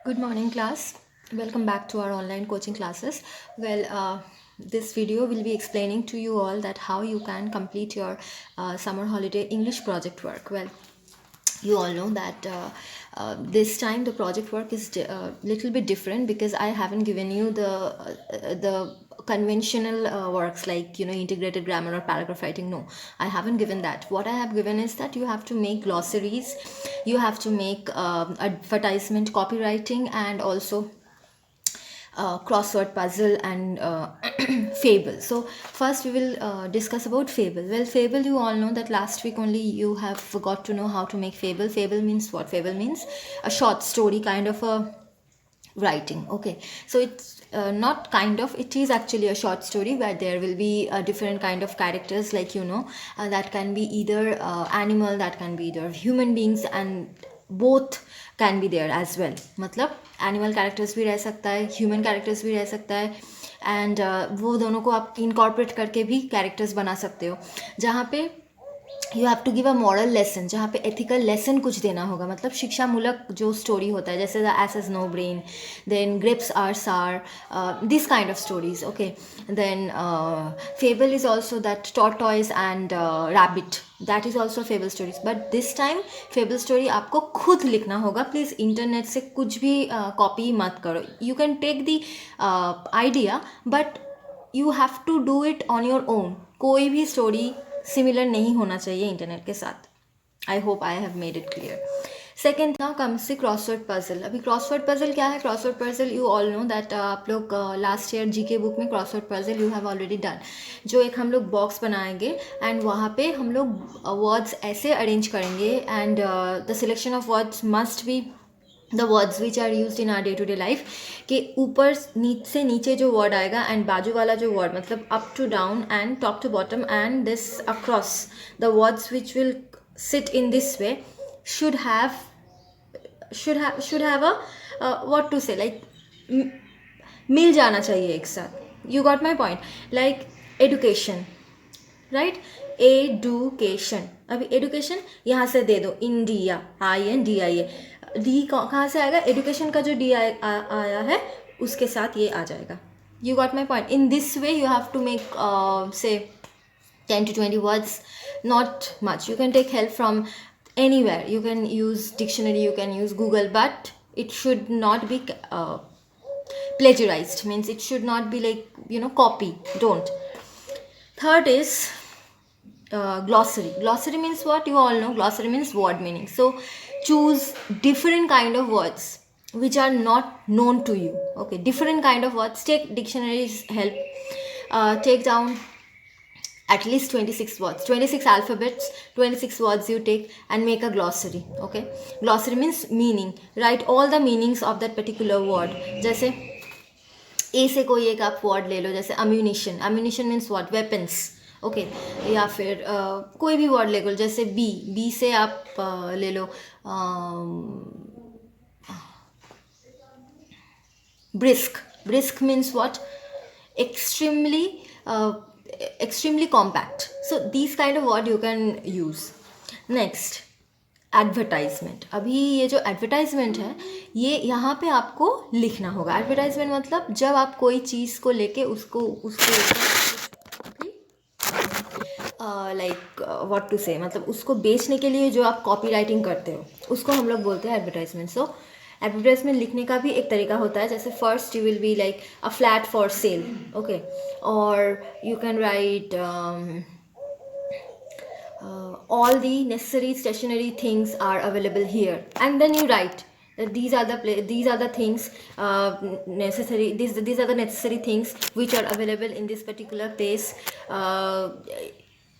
Good morning, class. Welcome back to our online coaching classes. This video will be explaining to you all that how you can complete your summer holiday English project work. You all know that this time the project work is little bit different because I haven't given you the conventional works like integrated grammar or paragraph writing. No, I haven't given that. What I have given is that you have to make glossaries, you have to make advertisement copywriting, and also crossword puzzle and fable. So first we will discuss about fable. Well, fable, you all know that last week only you have got to know how to make fable. Fable means what? Fable means a short story kind of a writing. Okay, so it's not kind of, it is actually a short story where there will be a different kind of characters, like that can be either animal, that can be either human beings, and both can be there as well. मतलब animal characters भी रह सकता है, human characters भी रह सकता है, and वो दोनों को आप इनकॉर्पोरेट करके भी कैरेक्टर्स बना सकते हो, जहाँ पे you have to give a moral lesson, जहाँ पे एथिकल लेसन कुछ देना होगा, मतलब शिक्षा मूलक जो स्टोरी होता है, जैसे the ass is no brain, then grapes are sour, this kind of stories. Okay, then fable is also that tortoise and rabbit, that is also fable stories. But this time fable story आपको खुद लिखना होगा. Please internet से कुछ भी copy मत करो. You can take the idea but you have to do it on your own. कोई भी स्टोरी सिमिलर नहीं होना चाहिए इंटरनेट के साथ. I hope I have made it clear. Second था कम से क्रॉसवर्ड पजल. अभी क्रॉसवर्ड पजल क्या है? Crossword puzzle you all know that आप लोग लास्ट ईयर जीके बुक में crossword puzzle you have already done. जो एक हम लोग बॉक्स बनाएंगे एंड वहाँ पे हम लोग वर्ड्स ऐसे अरेंज करेंगे, and the selection of words must be the words which are use in our day to day life. कि ऊपर से नीचे जो वर्ड आएगा एंड बाजू वाला जो वर्ड, मतलब up to down and top to bottom and this across, the words which will sit in this way should have a what to say, like मिल जाना चाहिए एक साथ. You got my point? Like education, right? Education. अभी education यहाँ से दे दो, India, INDIA. D कहाँ से आएगा? एडुकेशन का जो डी आया है उसके साथ ये आ जाएगा. You got my point? In this way you have to make say 10 to 20 words, not much. You can take help from anywhere. You can use dictionary, you can use Google, but it should not be plagiarized. Means it should not be like copy. Don't. Third is glossary. Glossary means what? You all know glossary means word meaning. So choose different kind of words which are not known to you. Okay, different kind of words. Take dictionary's help. Take down at least 26 words, 26 alphabets, 26 words you take and make a glossary. Okay, glossary means meaning. Write all the meanings of that particular word. जैसे ए से कोई एक आप word ले लो, जैसे ammunition. Ammunition means what? Weapons. Okay, या फिर कोई भी वर्ड ले लो, जैसे बी से आप ले लो brisk. Brisk means what? Extremely compact. So these kind of word you can use. Next, advertisement. अभी ये जो एडवर्टाइजमेंट है ये यहाँ पे आपको लिखना होगा. एडवर्टाइजमेंट मतलब जब आप कोई चीज़ को लेके उसको लाइक व्हाट टू से, मतलब उसको बेचने के लिए जो आप कॉपी राइटिंग करते हो उसको हम लोग बोलते हैं एडवर्टाइजमेंट. सो एडवर्टाइजमेंट लिखने का भी एक तरीका होता है. जैसे first you will be like a flat for sale. Okay, और you can write all the necessary stationery things are available here, and then you write that these are the things necessary. These are the necessary things which are available in this particular place.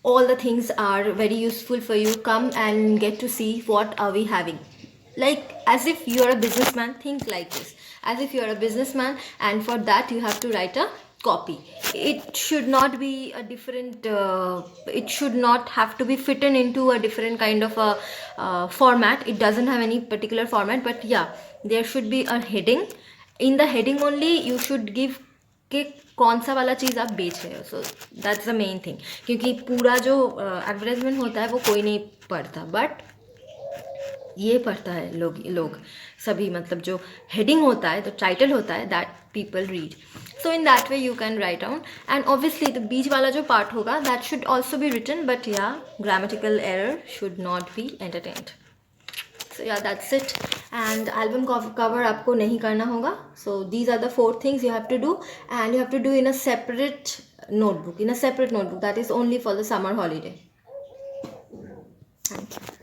All the things are very useful for you. Come and get to see what are we having. Like as if you are a businessman, think like this. As if you are a businessman, and for that you have to write a copy. It should not be a different it should not have to be fitted into a different kind of a format. It doesn't have any particular format, but yeah, there should be a heading. In the heading only you should give कि कौन सा वाला चीज़ आप बेच रहे हो. So that's the main thing. क्योंकि पूरा जो एडवर्टाइजमेंट होता है वो कोई नहीं पढ़ता, बट ये पढ़ता है लोग. सभी मतलब जो हेडिंग होता है, तो टाइटल होता है, that people read. So in that way you can write down. And obviously the बीच वाला जो पार्ट होगा that should also be written, but yeah grammatical error should not be entertained. So yeah, that's it. And album cover आपको नहीं करना होगा. So these are the 4 things you have to do, and you have to do in a separate notebook. That is only for the summer holiday. Thank you.